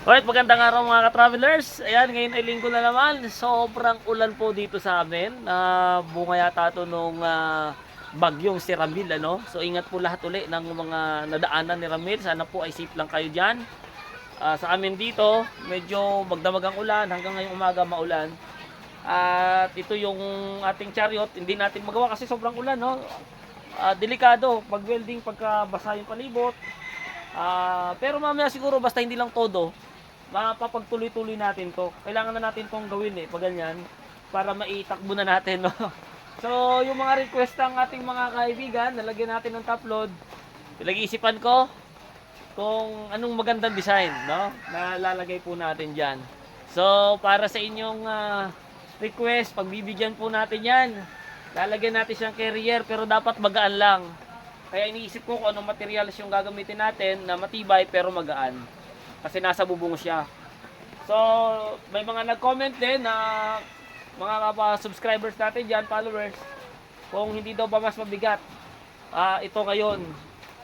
Alright, magandang araw mga ka-travelers. Ayan, ngayon ay linggo na naman. Sobrang ulan po dito sa amin. Bunga yata ito nung bagyong si Ramil, ano? So ingat po lahat uli ng mga nadaanan ni Ramil. Sana po ay safe lang kayo dyan. Sa amin dito, medyo magdamag ang ulan. Hanggang ngayong umaga maulan. At ito yung ating chariot. Hindi natin magawa kasi sobrang ulan, no? Delikado pag welding, pagka basa yung palibot. Pero mamaya siguro basta hindi lang todo, mapapagtuloy-tuloy natin to. Kailangan na natin tong gawin pag ganyan, para maitakbo na natin, no? So, yung mga request ng ating mga kaibigan, nalagyan natin ng top load. Pinag-iisipan ko kung anong magandang design, no? Na lalagay po natin diyan. So, para sa inyong request, pagbibigyan po natin 'yan. Lalagyan natin siyang carrier pero dapat magaan lang. Kaya iniisip ko kung anong materials yung gagamitin natin na matibay pero magaan. Kasi nasa bubong siya. So, may mga nag-comment din na mga subscribers natin dyan, followers, kung hindi daw ba mas mabigat ito ngayon.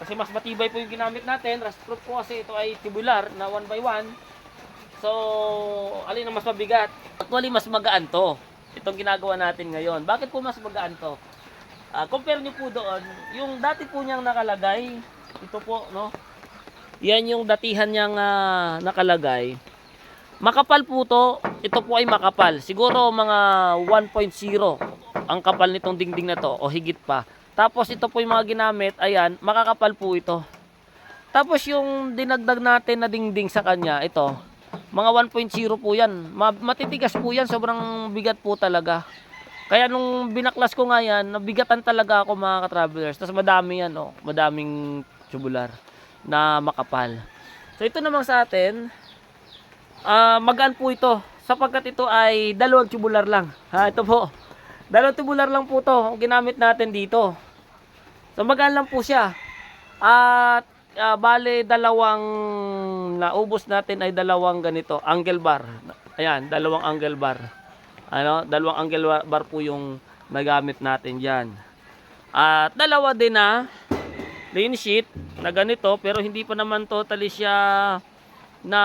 Kasi mas matibay po yung ginamit natin. Rust proof po kasi ito ay tubular na 1x1. So, alin ang mas mabigat? Actually, mas magaan to. Itong ginagawa natin ngayon. Bakit po mas magaan to? Compare nyo po doon, yung dati po niyang nakalagay, ito po, no? Yan yung datihan niyang nakalagay. Makapal po to, ito po ay makapal. Siguro mga 1.0 ang kapal nitong dingding na to, o higit pa. Tapos ito po yung mga ginamit, ayan, makakapal po ito. Tapos yung dinagdag natin na dingding sa kanya, ito, mga 1.0 po yan. Matitigas po yan, sobrang bigat po talaga. Kaya nung binaklas ko nga yan, nabigatan talaga ako mga ka-travelers. Tapos madami yan, oh, madaming tubular na makapal. So ito naman sa atin, magaan po ito. Sapagkat ito ay dalawang tubular lang. Ito po, dalawang tubular lang po to ang ginamit natin dito. So magaan lang po siya. At bale dalawang naubos natin ay dalawang ganito, angle bar. Ayan, dalawang angle bar. Dalawang angle bar po yung nagamit natin diyan. At dalawa din na lane sheet na ganito, pero hindi pa naman totally siya na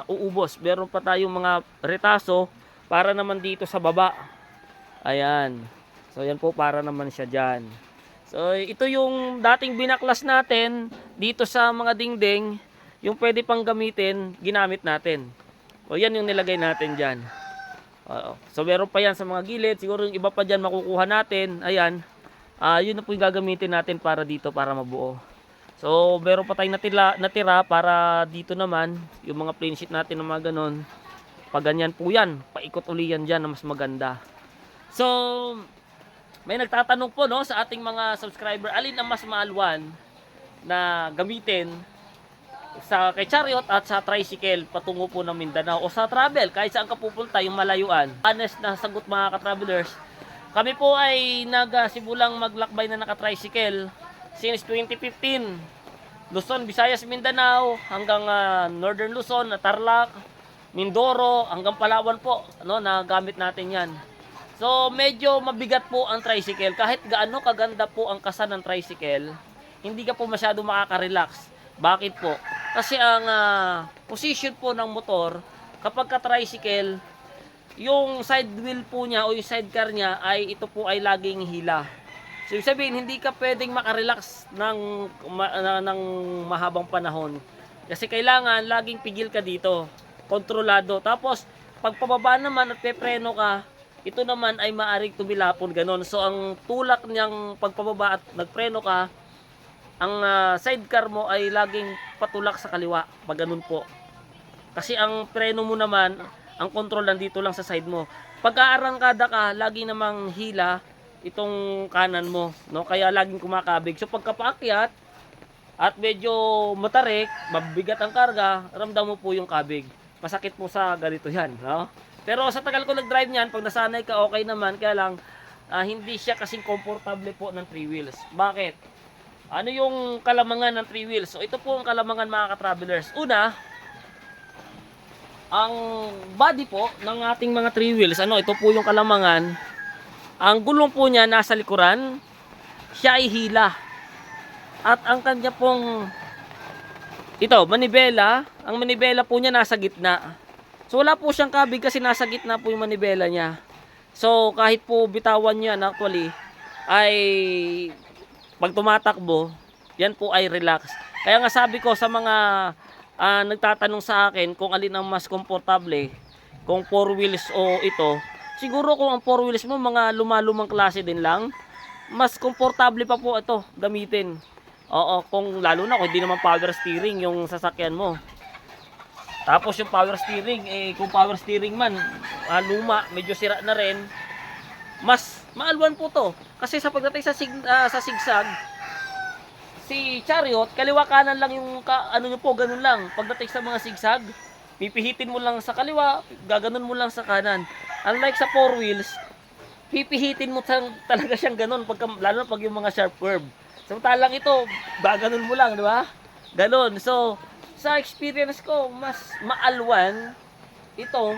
uubos. Meron pa tayong mga retaso para naman dito sa baba. Ayan. So yan po para naman siya diyan. So ito yung dating binaklas natin dito sa mga dingding, yung pwede pang gamitin, ginamit natin. O yan yung nilagay natin diyan. So meron pa yan sa mga gilid. Siguro yung iba pa dyan makukuha natin. Ayan. Yun na po yung gagamitin natin para dito, para mabuo. So meron pa tayong natira para dito naman. Yung mga plain sheet natin na mga ganon. Pag ganyan po yan, paikot uli yan dyan na mas maganda. So may nagtatanong po, no, sa ating mga subscriber, alin ang mas maalwan na gamitin sa kay chariot at sa tricycle patungo po ng Mindanao o sa travel kahit saan ka pupunta, yung malayuan. Honest na sagot mga ka-travelers, kami po ay nagsimulang maglakbay na naka-tricycle since 2015. Luzon, Visayas, Mindanao hanggang Northern Luzon, Tarlac, Mindoro hanggang Palawan po, ano, nagamit natin yan. So medyo mabigat po ang tricycle. Kahit gaano kaganda po ang kasa ng tricycle, hindi ka po masyado makaka-relax. Bakit po? Kasi ang position po ng motor kapag ka-tricycle, yung side wheel po niya o yung sidecar niya ay ito po ay laging hila. So ibig sabihin, hindi ka pwedeng makarelax ng mahabang panahon. Kasi kailangan laging pigil ka dito, kontrolado. Tapos pag pababa naman at pepreno ka, ito naman ay maaring tumilapon ganon. So ang tulak niyang pagpababa at nagpreno ka, ang sidecar mo ay laging patulak sa kaliwa, pag ganun po. Kasi ang preno mo naman, ang control nandito lang sa side mo. Pagka-arangkada ka, lagi namang hila itong kanan mo, no? Kaya laging kumakabig. So pagkapaakyat at medyo matarik, mabigat ang karga, ramdam mo po yung kabig. Masakit po sa ganito yan, no? Pero sa tagal ko nag-drive niyan, pag nasanay ka, okay naman. Kaya lang, hindi siya kasing komportable po ng 3 wheels. Bakit? Ano yung kalamangan ng 3 wheels? So ito po ang kalamangan mga ka-travelers. Una, ang body po ng ating mga 3 wheels, ito po yung kalamangan. Ang gulong po niya nasa likuran, siya ay hila. At ang kanya pong Ito, manibela. Ang manibela po niya nasa gitna. So wala po siyang kabig kasi nasa gitna po yung manibela niya. So kahit po bitawan niya actually ay pag tumatakbo, yan po ay relax. Kaya nga sabi ko sa mga nagtatanong sa akin kung alin ang mas komportable, kung 4 wheels o ito, siguro kung ang 4 wheels mo mga lumalumang klase din lang, mas komportable pa po ito gamitin. Oo, kung lalo na kung hindi naman power steering yung sasakyan mo. Tapos yung power steering, kung power steering man, luma, medyo sira na rin, mas maalwan po to. Kasi sa pagdating sa sigsag, si Chariot, kaliwa kanan lang yung ano nyo po, ganun lang. Pagdating sa mga sigsag, pipihitin mo lang sa kaliwa, gaganon mo lang sa kanan. Unlike sa 4 wheels, pipihitin mo talaga siyang ganun, lalo na pag yung mga sharp curve. Samantalang ito, gaganon mo lang, di ba? Ganon. So, sa experience ko, mas maalwan ito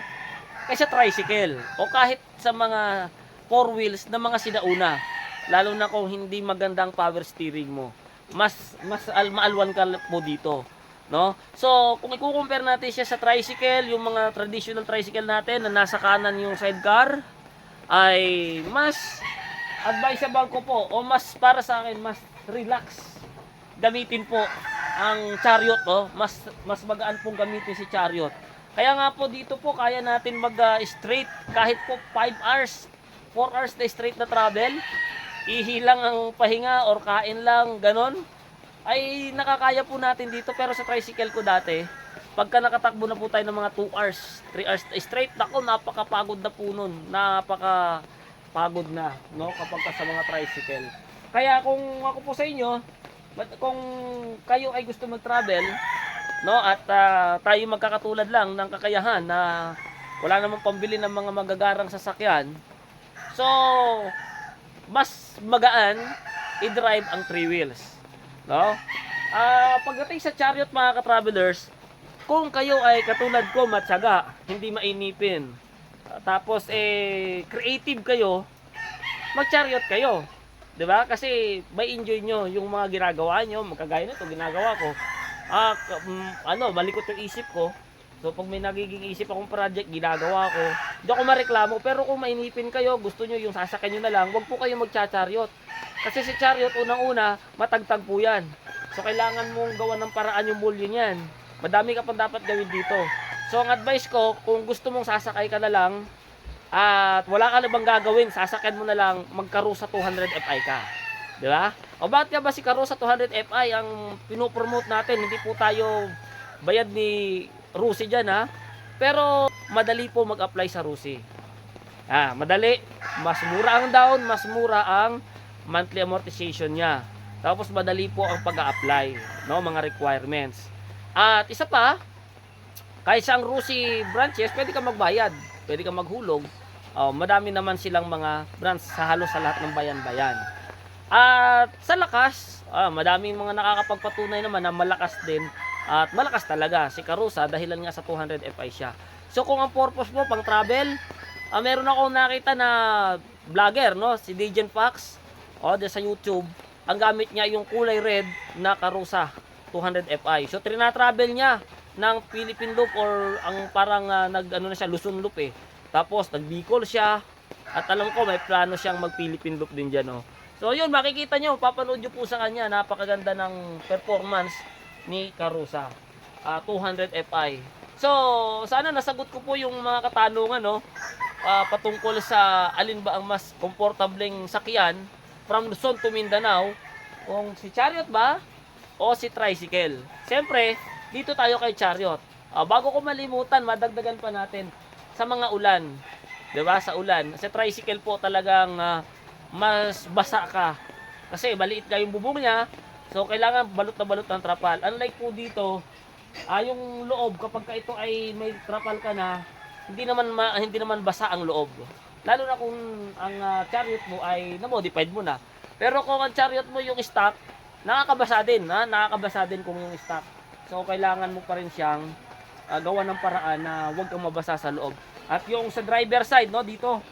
kaysa tricycle. O kahit sa mga 4 wheels na mga sinauna. Lalo na kung hindi magandang power steering mo. Mas maalwan ka po dito. No? So, kung i-compare natin siya sa tricycle, yung mga traditional tricycle natin na nasa kanan yung sidecar, ay mas advisable ko po, o mas para sa akin, mas relax gamitin po ang Chariot. Mas magaan pong gamitin si Chariot. Kaya nga po dito po kaya natin mag straight kahit po 5 hours 4 hours na straight na travel, ihilang ang pahinga or kain lang, ganon, ay nakakaya po natin dito. Pero sa tricycle ko dati, pagka nakatakbo na po tayo ng mga 2 hours 3 hours straight, ako napakapagod na po nun, napakapagod na, no, kapag sa mga tricycle. Kaya kung ako po sa inyo, kung kayo ay gusto mag-travel, no, at tayo magkakatulad lang ng kakayahan na wala namang pambili ng mga magagarang sasakyan, so mas magaan i-drive ang 3 wheels, no? Pagdating sa Chariot mga ka-travelers, kung kayo ay katulad ko matyaga, hindi mainipin, tapos creative kayo, mag-Chariot kayo. 'Di ba? Kasi may enjoy nyo yung mga ginagawa nyo, magkagaya nito ginagawa ko. Malikot yung isip ko. So pag may nagiging isip akong project, ginagawa ko. Hindi ako mareklamo, pero kung mainipin kayo, gusto nyo yung sasakyan nyo na lang, wag po kayo magcha-chariot. Kasi si chariot unang-una, matagtag po 'yan. So kailangan mong gawan ng paraan yung mulyo niyan. Madami ka pa dapat gawin dito. So ang advice ko, kung gusto mong sasakay ka na lang, at wala ka na bang gagawin, sasakyan mo na lang, mag-Karusa 200 Fi ka. Di ba? O bakit ba si Karusa 200 Fi ang pinopromote natin? Hindi po tayo bayad ni Rusi dyan, ha? Pero madali po mag-apply sa Rusi. Madali. Mas mura ang down, mas mura ang monthly amortization niya. Tapos madali po ang pag-a-apply, no? Mga requirements. At isa pa, kahit sa ang Rusi branches, pwede ka magbayad, pwede ka maghulog. Madami naman silang mga brands sa halos sa lahat ng bayan-bayan. At sa lakas, madaming mga nakakapagpatunay naman na malakas din. At malakas talaga si Karusa dahilan nga sa 200 Fi siya. So kung ang purpose mo pang travel, meron akong nakita na vlogger, no, si Dejan Fox, sa YouTube. Ang gamit niya yung kulay red na Karusa 200 Fi. So trina-travel niya ng Philippine Loop, or ang parang Luzon Loop Tapos nag-Bicol siya, at alam ko may plano siyang mag-Philippine Loop din diyan, no. So yun, makikita nyo, papanood nyo po sa kanya, napakaganda ng performance ni Karusa 200 Fi. So sana nasagot ko po yung mga katanungan, no, patungkol sa alin ba ang mas komportableng sakyan from Luzon to Mindanao, kung si Chariot ba o si tricycle. Siyempre dito tayo kay Chariot. Bago ko malimutan, madagdagan pa natin sa mga ulan. 'Di ba? Sa ulan, sa tricycle po talagang mas basa ka. Kasi maliit nga yung bubong niya. So kailangan balot na balot ng trapal. Unlike po dito, yung loob kapag ka ito ay may trapal ka na, hindi naman basa ang loob. Lalo na kung ang Chariot mo ay na-modified mo na. Pero kung ang Chariot mo yung stock, nakakabasa din, nakakabasa din kung yung stock. So kailangan mo pa rin siyang gawa ng paraan na huwag kang mabasa sa loob. At yung sa driver side, no, dito,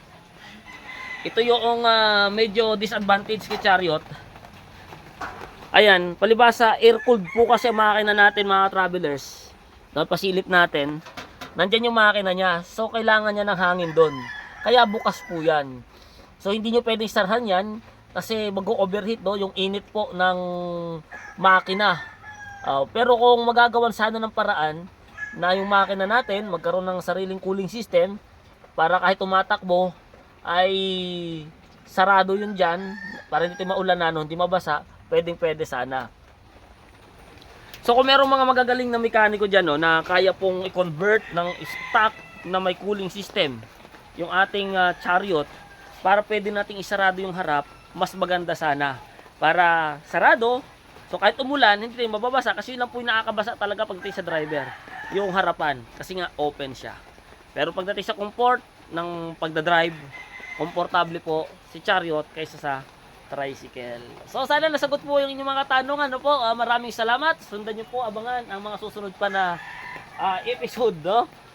ito yung medyo disadvantage kay Chariot. Ayan, palibasa air-cooled po kasi ang makina natin mga travelers. Dapat pasilip natin. Nandyan yung makina niya. So kailangan niya ng hangin doon. Kaya bukas po yan. So hindi nyo pwedeng sarhan yan kasi mag-overheat yung init po ng makina. Pero kung magagawan sana ng paraan na yung makina natin magkaroon ng sariling cooling system para kahit tumatakbo ay sarado yun dyan para hindi maulanan, hindi mabasa, pwede sana. So kung merong mga magagaling na mekaniko dyan na kaya pong i-convert ng stock na may cooling system yung ating chariot para pwede nating isarado yung harap, mas maganda sana. Para sarado, so kahit umulan, hindi tayo mababasa kasi yun lang po yung nakakabasa talaga pagdating sa driver, yung harapan, kasi nga open siya. Pero pagdating sa comfort ng pagdadrive, komportable po si chariot kaysa sa tricycle. So sana nasagot po yung inyong mga tanong. Maraming salamat. Sundan nyo po, abangan ang mga susunod pa na episode,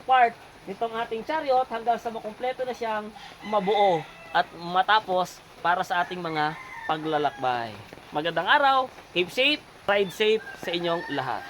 part nitong ating chariot hanggang sa makumpleto na siyang mabuo at matapos para sa ating mga paglalakbay. Magandang araw, keep safe, ride safe sa inyong lahat.